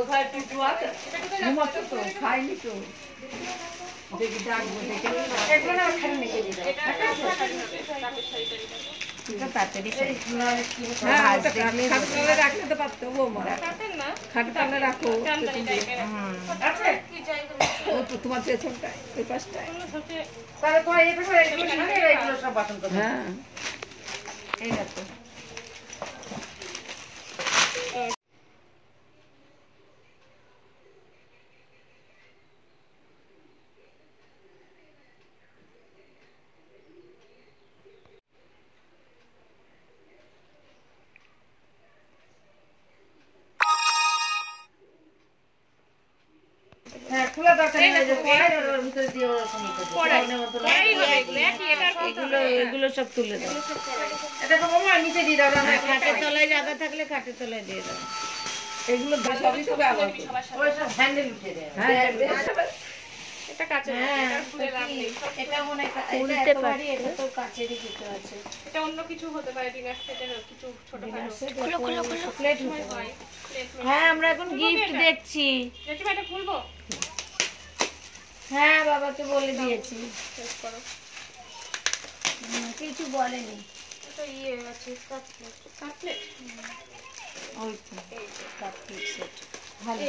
ঘরে টুটু আছে ঘুমাচ্ছে তো খাইনি তো দেখি ডাকবো দেখে এগুলো না খালি নিয়ে দিই এটা তাড়াতাড়ি হ্যাঁ খাটতলে রাখতে তো পারতো বৌমা খাটতলে রাখো আচ্ছা কি চাই ও তো তোমার পেছনটায় ওই পাশটায় তাহলে তো এগুলো সব বাসন করবে হ্যাঁ এই দেখো হ্যাঁ খোলা দরকার নেই যে পড়ার ভিতরে দিয়ে ওরকম এগুলো সব তুলে দাও এটা তো মামা নিচে দিয়ে দাও না খাটের তলায় জায়গা থাকলে খাটের তলায় দিয়ে দাও এগুলো সবই তো ব্যবহার করি ওই সব হ্যান্ডেল উঠে দেয় হ্যাঁ এটা কাচের এটা খুলে লাভ নেই এটা মনে উল্টে পারি এটা তো কাচেরই কিছু আছে এটা অন্য কিছু হতে পারে ডিনার সেটের কিছু ছোটখাটো খুলো প্লেট হয় হ্যাঁ আমরা এখন গিফট দেখছি জেঠিমা এটা খুলবো হ্যাঁ বাবাকে বলে দিয়েছি চেক করো কিছু বলেনি এটা ইয়ে আছে কাটলেট ওই তো কাটলেট সেট ভালো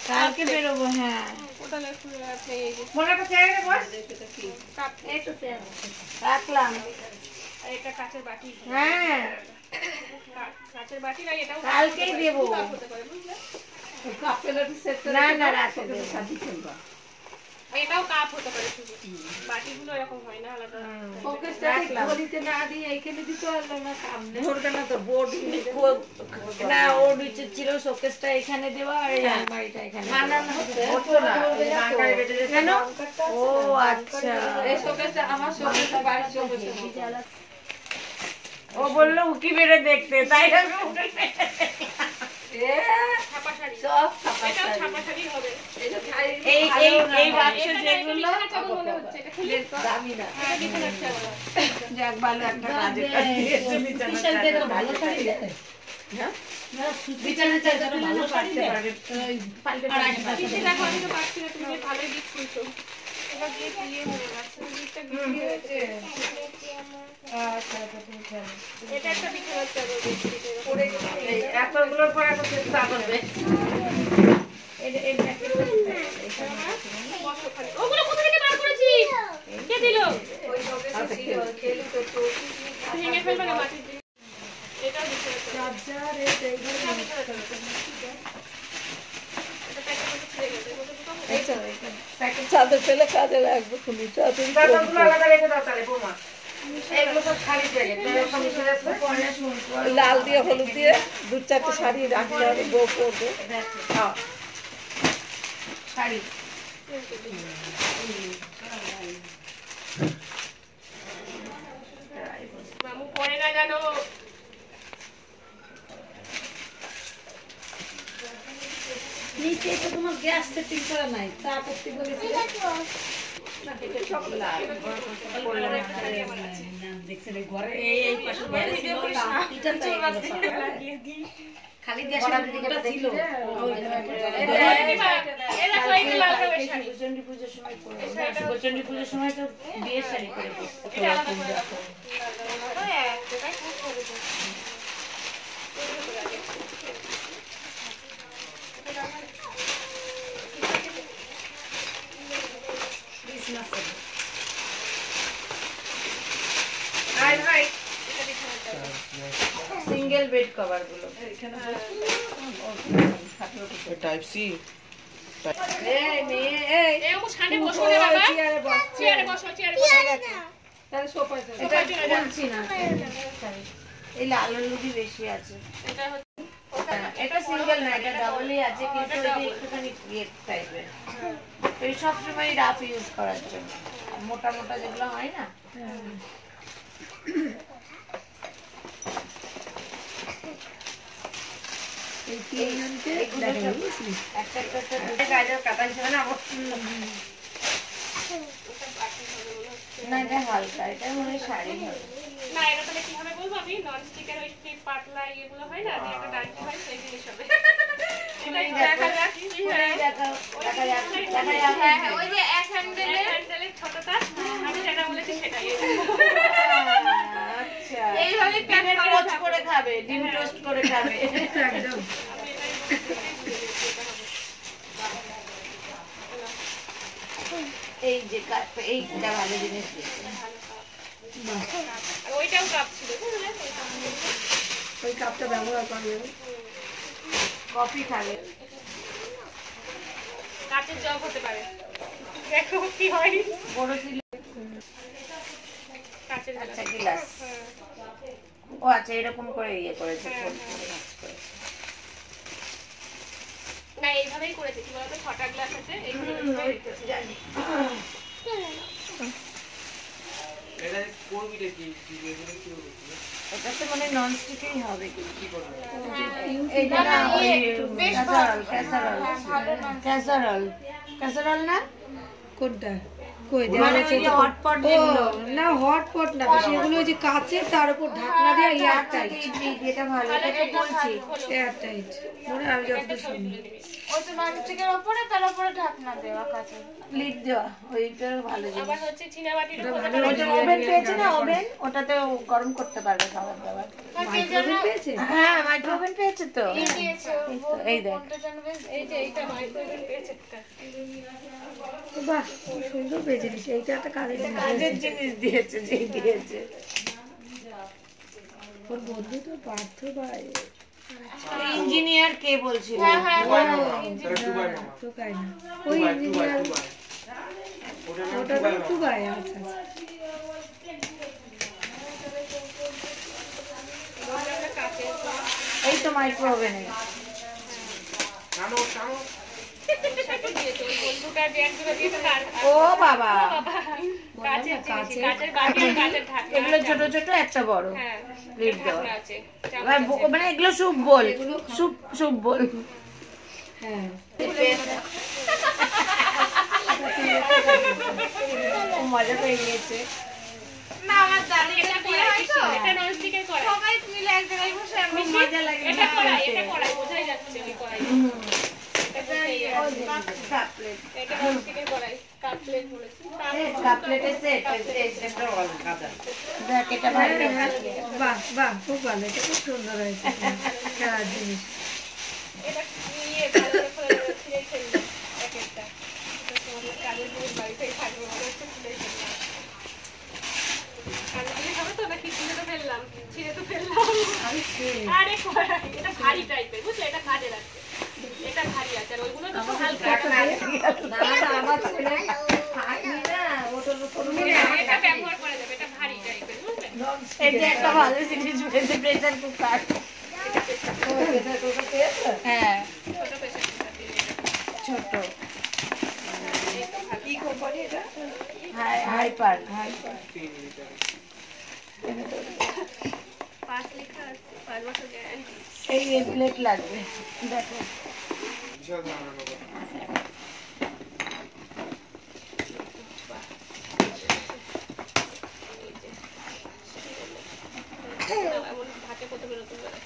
কালকে বেরোবো হ্যাঁ ওটা লেখা আছে এই যে মনেটা চেয়ারে বস এটা কি কাটলেট এই তো চেয়ার রাখলাম আর এটা কাচের বাটি হ্যাঁ কাচের বাটি না এটাও কালকেই দেব কাপের সেট না না রাখো শাদি করবা এটাও কাপ হতে পারে শুধু বাটিগুলো এরকম হয় না আলাদা ফোকাসটা গলিতে না দিয়ে এইখানে দিতে পারলো না সামনে ধরবে না তো বোর্ড না ওর নিচে ছিল শোকেসটা এখানে দেওয়া আর এই আলমারিটা এখানে না না হচ্ছে না আকারে বেটে কেন ও আচ্ছা এই শোকেসটা আমার শোকেসটা বাড়ির শোকেস ও বললো উকি বেরে দেখতে তাই আমি উঠে এ ছাপা শাড়ি সব ছাপা শাড়ি হবে এই বাক্স যেগুলো মনে হচ্ছে এটা খুলে দামি না এটা বিছানার চাদর যাক ভালো একটা কাজে দিয়েছে বিছানার চাদর ভালো শাড়ি হ্যাঁ না বিছানার চাদর ভালো পারতে পারবে পাল্টে পাল্টে দেখো আমি তো পারছি না তুমি ভালোই গিফট করছো এবার গিয়ে দিয়ে হয়ে গেছে গিফটটা গিফট হয়েছে আচ্ছা আচ্ছা ঠিক আছে এটা একটা বিছানার চাদর দিয়েছে পরে এই এতগুলোর পর একটা চেষ্টা করবে ওগুলো কোথা থেকে বার করেছিস কে দিল ওই শোকেসে ছিল খেলি তো ভেঙে ফেলবে না মাটি দিয়ে এটাও দিতে হবে চার্জার এই এইগুলো এটা প্যাকেট করে ছিঁড়ে গেছে এই তো প্যাকেট চাদর ফেলে কাজে লাগবে তুমি চাদরগুলো আলাদা রেখে দাও তাহলে বৌমা এগুলো সব শাড়ি প্যাকেট এরকম মিশে যাচ্ছে লাল দিয়ে হলুদ দিয়ে দু চারটে শাড়ি রাখতে হবে বউ পরবে হ্যাঁ শাড়ি মামু পরে না জানো নিচে তো তোমার গ্যাস সেটিং করা নাই চা করতে বলেছি দেখছেন ঘরে এই পাশে খালি দিয়ে ছিল চণ্ডী পুজোর সময় চণ্ডী পুজোর সময় তো বিয়ের শাড়ি করে সিঙ্গেল বেড কভার গুলো টাইপ সি এই মেয়ে এই ও ছানে বসো রে বাবা চেয়ারে বসো তাহলে সোফায় এটা বলছি না এই লাল লুডি বেশি আছে এটা সিঙ্গেল না এটা ডাবলই আছে কিন্তু এটা একটুখানি ইয়েট টাইপের এই সব সময় রাফ ইউজ করার জন্য মোটা মোটা যেগুলো হয় না এই তিনজনকে একটা গাজর কাটা হিসেবে না না এটা হালকা এটা মনে হয় শাড়ি হবে না এটা তাহলে কি হবে বলবো আমি নন স্টিকের ওই পাতলা এগুলো হয় না একটা ডান্টি হয় সেই জিনিস হবে এটা দেখা যাক কি হয়। দেখা যাক হ্যাঁ ওই যে এক হ্যান্ডেলের ছোটটা আমি যেটা বলেছি সেটাই। আচ্ছা এইভাবে ডিমের টোস্ট করে খাবে, ডিম টোস্ট করে খাবে একদম। এই যে এইটা ভালো জিনিস ওইটাও কাপ ছিল ওই কাপটা ব্যবহার করবে কফি খাবে কাচের জগ হতে পারে দেখো কি হয় বড় ছিল কাচের গ্লাস ও আচ্ছা এরকম করে ইয়ে করেছে না এইভাবেই করেছে কি বলতো ছটা গ্লাস আছে এইভাবে জানি এটা কোন বিটে কি এটা তো মানে নন স্টিকই হবে কি করবে এইটা না ক্যাসারোল না কোনটা কই দেওয়া আছে হটপট যেগুলো না হটপট না সেগুলো ওই যে কাচের তার উপর ঢাকনা দিয়ে এয়ার টাইট এটা ভালো এটা তো বলছি এয়ার টাইট মনে আমি যতদূর শুনি ওই তো ননস্টিকের উপরে তার উপরে ঢাকনা দেওয়া কাচের লিড দেওয়া ওইটার ভালো জিনিস আবার হচ্ছে চীনা বাটির উপরে ওভেন পেয়েছে না ওভেন ওটাতে গরম করতে পারবে খাবার দাবার মাইক্রোওভেন পেয়েছে হ্যাঁ মাইক্রোওভেন পেয়েছে তো এই দেখ এই যে এইটা মাইক্রোওভেন পেয়েছে বাহ সুন্দর পেয়েছে এইটা একটা কাজের জিনিস দিয়েছে যেই দিয়েছে ওর বন্ধু তো পার্থ ভাই ইঞ্জিনিয়ার কে বলছিল তো কাই না ওই ইঞ্জিনিয়ার ওটা তো দুবাই আচ্ছা এই তো মাইক্রোওভেনে ও বাবা এগুলো ছোট ছোট একটা বড় মানে এগুলো স্যুপ বল স্যুপ বল মজা পেয়ে গিয়েছে না আমার দাদি এটা করে হয়তো এটা ননস্টিকের কড়াই সবাই মিলে এক জায়গায় বসে আমি মজা লাগে এটা কড়াই বোঝাই যাচ্ছে ওই কড়াই এটা ননস্টিকের কড়াই কাপপ্লেট বলেছি কাপপ্লেটের সেট এটা অল কাদা দেখ এটা ভালো বাহ বাহ খুব ভালো এটা খুব সুন্দর হয়েছে খেলার জিনিস এটা নিয়ে ভালো করে ছিঁড়ে ফেললাম প্যাকেটটা এটা তোমাদের কাজের জিনিস বাড়িতেই থাকবে মনে হচ্ছে ছিঁড়ে ফেললাম কাজে খাবে তো নাকি ছিঁড়ে তো ফেললাম আরে এটা ভারী টাইপের বুঝলে এটা কাজে লাগছে এটা ভারী আছে আর ওইগুলো তো হালকা না আমার ছেলে থাকি না ওটা এটা ব্যবহার করা যাবে এটা ভারী টাইপের বুঝলে এই যে একটা ভালো জিনিস পেয়েছে প্রেসার কুকার এটা প্রেসার কুকার পেয়েছে হ্যাঁ ছোট প্রেসার কুকার ছোট কি কোম্পানি এটা হাইপার 5 লিখা আছে 5 বছর গ্যারান্টি এই প্লেট লাগবে দেখো বিশাল দাম বাবা ভাতে কত বেরোতে পারে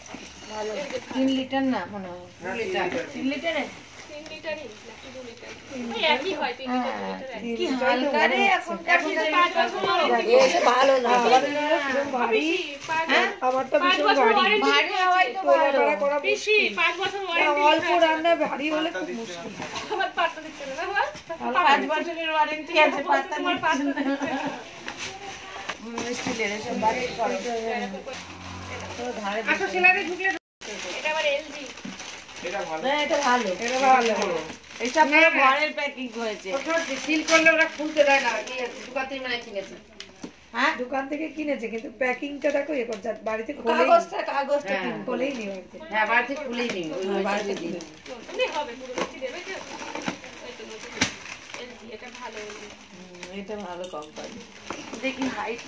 ভালো 3 লিটার না মনে হয় 2 লিটার 3 লিটারে 3 লিটারই নাকি 2 লিটার এই একই হয় 3 লিটার কি হালকা রে এখন 5 বছর এই ভালো না কিরকম ভারী আমার তো ভীষণ ভারী ভারী হয় তো ভালো করা বেশি 5 বছর ওয়ারেন্টি অল্প রান্না ভারী হলে খুব মুশকিল আমার পাতা দিতে না বাবা 5 বছরের ওয়ারেন্টি আছে পাতা আমার পাতা স্টিলের সব বাড়ি করো তো ধারে আসো সেলারে ঢুকলে এটা আবার এলজি এটা ভালো না এটা ভালো এটা পুরো ঘরের প্যাকিং হয়েছে ওটা সিল করলে ওরা খুলতে দেয় না দোকান থেকে মানে কিনেছে হ্যাঁ দোকান থেকে কিনেছে কিন্তু প্যাকিংটা দেখো এ করছে বাড়িতে কাগজটা খুলেই নিও হ্যাঁ বাড়িতে খুলেই নিও বাড়িতে দিই নে হবে পুরো বেশি দেবে তো এলজি এটা ভালো এটা ভালো কোম্পানি দেখি হাইট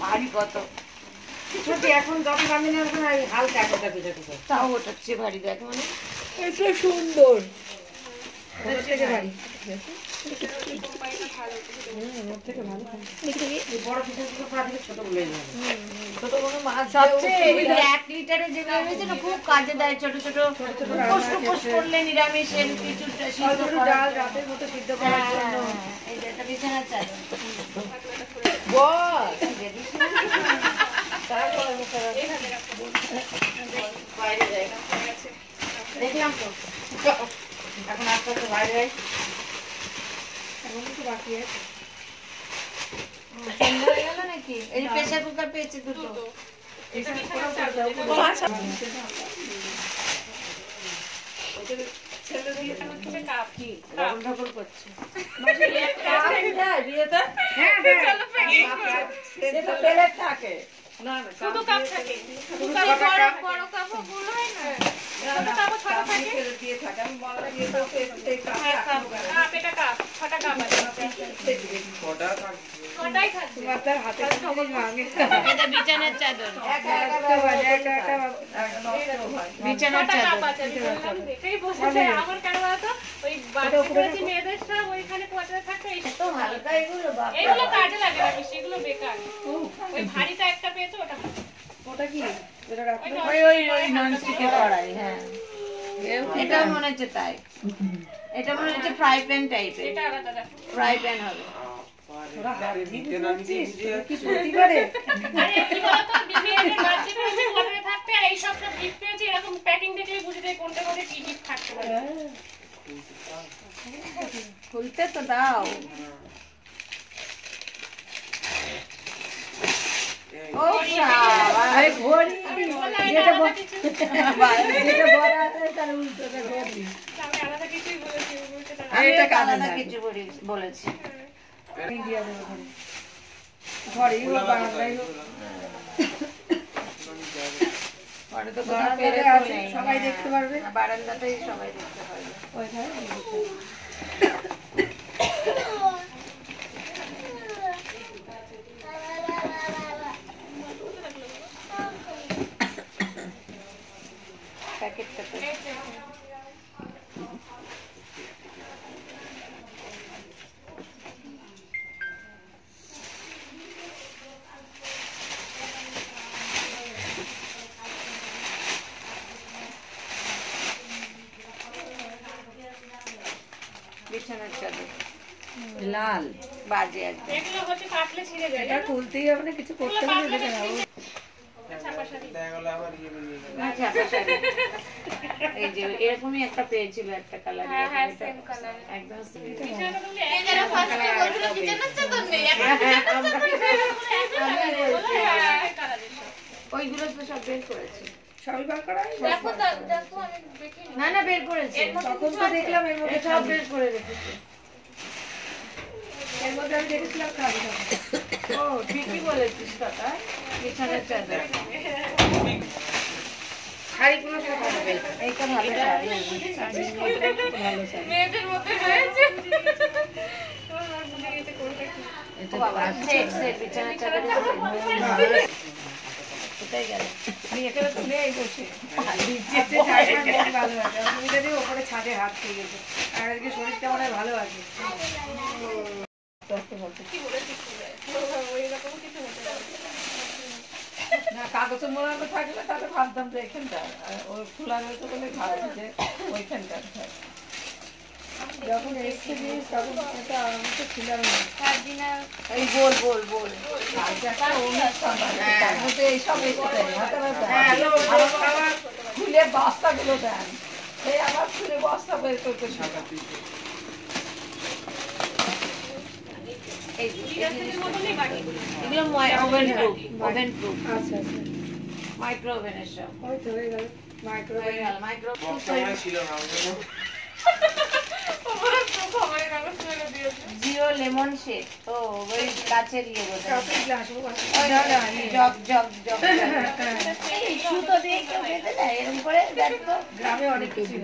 ভারী কত ছোট এখন যত দামি না এখন হালকা একটা পিঠা পিঠা তাও ওটা চেয়ে ভারী দেখ মানে এটা সুন্দর ওটা থেকে ভারী কোম্পানিটা ভালো ওর থেকে ভালো এই বড় পিঠাগুলো প্রায় ছোট গুলোই ভালো ছোট বড় মাছ সবচেয়ে 1 লিটার উইন্টারে যেগুলো রয়েছে না খুব কাজে দেয়, ছোট ছোট উপোস করলে নিরামিষের কিছু সিদ্ধ করা, রাতের মতো সিদ্ধ করার জন্য। এই যে একটা বিছানার চাদর বাইরে যাই, দেখলাম তো এখন আস্তে আস্তে বাইরে যাই। এখন কিছু বাকি আছে, সন্ধ্যা হয়ে গেল নাকি? এই প্রেসার কুকার পেয়েছে দুটো। শুধু কাপ থাকে, বড় কাপ গুলো হয় না, ছোট কাপ ছোট থাকে, দিয়ে থাকে। আমি বললাম এই তো কাপ, এটা কাপ, ছটা কাপ আছে। ছটাই থাকবে। তোমার হাতে খবর মাগে। এটা বিছানার চাদর, বিছানার চাদর। এটাই বসেছে আমার কেন বলতো, ওই বাচ্চা করেছি মেয়েদের সব ওইখানে কোয়ার্টারে থাকতো। এত হালকা এগুলো, এগুলো কাজে লাগে না বেশি, এগুলো বেকার। ওই ভারীটা একটা পেয়েছো, ওটা কি? ওই ননস্টিকের কড়াই। হ্যাঁ, এটা মনে হচ্ছে তাই। এটা মনে হচ্ছে ফ্রাই প্যান টাইপের। এটা আলাদা দেখো, ফ্রাই প্যান হবে। খুলতে তো দাও। ও ঘড়ি, যেটা বড় আছে তার উল্টোটা ঘড়ি। এটা আলাদা কিছু বলেছি। ঘরেই হোক বারান্দায় হোক, ঘরে তো সবাই দেখতে পারবে, বারান্দাতেই সবাই দেখতে পারবে। প্যাকেটটা তো বিছানার চাদর লাল বাজে একদম। এগুলো হচ্ছে কাটলে ছিঁড়ে যায়, এটা খুলতেই হবে না, কিছু করতে হবে না। এই যে এরকমই একটা পেয়েছিল, একটা কালার, একদম ওইগুলো তো সব বের করেছি। সবই বার করা না, না বের করেছি তখন তো দেখলাম, এর মধ্যে সব বের করে রেখেছি। এর মধ্যে আমি দেখেছিলাম খাবি। ও ঠিকই বলেছিস কথা। বিছানার চাদর, শাড়িগুলো সব হবে। এইটা ভালো শাড়ি, ভালো শাড়ি মেয়েদের মধ্যে হয়েছে। বাবা সেট সেট বিছানার চাদর কোথায় গেল? এখানে তুলে এই বসে ভালো আছে। অসুবিধা নেই, ওপরে ছাদে হাত দিয়ে গেছে। আর আজকে শরীরটা মনে হয় ভালো আছে। না কাগজে মোড়ানো থাকলে তাহলে ভাবতাম যে এখানটা ওই খোলা রয়েছে বলে ভাবছি যে ওইখানটা। যখন এসছে জিনিস তখন এটা আমি তো ছিলাম না। এই বল বল বল তার মধ্যে এইসব খুলে বস্তাগুলো দেন, সেই আবার খুলে বস্তা বের করতে এগুলো ওভেন প্রুফ, ওভেন প্রুফ। আচ্ছা আচ্ছা, মাইক্রো ওভেনের সব। ওই তো হয়ে গেল মাইক্রো ওভেন, মাইক্রো ছিল না জিও লেমন শেক। ও ওই গাছের ইয়ে জগ জগ জগ সুতো দিয়ে কেউ বেঁধে দেয় এরকম করে। দেখো গ্রামে অনেক কিছু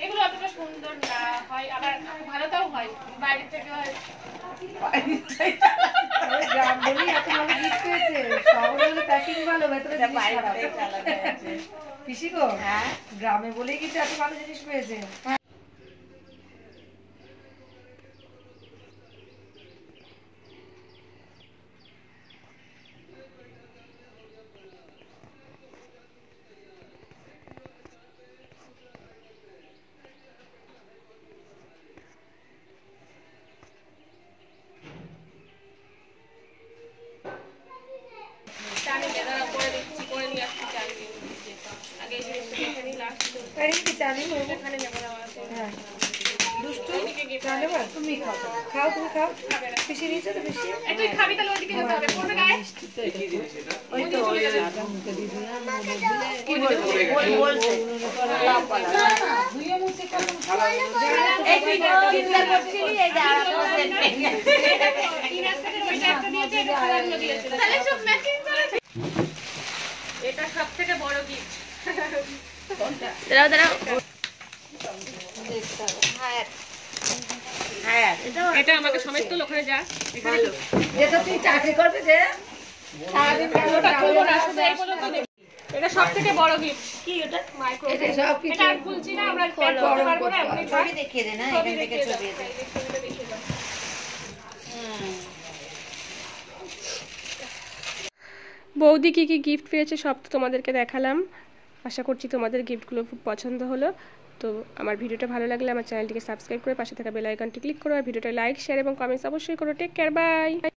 এগুলো অতটা সুন্দর না হয়, আবার ভালোটাও হয়, বাইরে থেকে হয়। গ্রাম বলেই এত ভালো জিনিস পেয়েছে, শহরে হলে প্যাকিং ভালো, ভেতরে পিসি গো। হ্যাঁ, গ্রামে বলেই কিন্তু এত ভালো জিনিস পেয়েছে। জানি এখানে নেবো দেওয়া আছে। হ্যাঁ দুষ্টু এদিকে gift জানে বা তুমি খাও খাও তুমি খাও বেশি নিয়েছো তো বেশি এই তুই খাবি তাহলে ওইদিকে যেতে হবে পড়বে গায়ে ওই তো চলে যাবে কি বলছে এই তুই চিন্তা করছিলি এই যে আর তিন রাস্তাতে ওইটা একটা দিয়েছে এটা খালাগুলো দিয়েছে তাহলে সব ম্যাচিং করেছে এটা সবথেকে বড় গিফট দাঁড়াও হ্যাঁ এটা আমাকে সমস্ত ওখানে যা এখানে যেটা তুই চাকরি করবে যে সারাদিন ওটা খুলবো না শুধু এই পর্যন্ত দেখি এটা সবথেকে বড় গিফট কি ওটা মাইক্রো এটা সব কিছু এটা আর খুলছি না আমরা প্যাক করতে পারবো না এমনি ছবি দেখিয়ে দে না এখান থেকে ছবি দে ছবিটা দেখিয়ে দাও বৌদি কি কি গিফট পেয়েছে সব তো তোমাদেরকে দেখালাম আশা করছি তোমাদের গিফটগুলো খুব পছন্দ হলো তো আমার ভিডিওটা ভালো লাগলে আমার চ্যানেলটিকে সাবস্ক্রাইব করে পাশে থাকা বেল আইকনটি ক্লিক করো আর ভিডিওটা লাইক শেয়ার এবং কমেন্টস অবশ্যই করো টেক কেয়ার বাই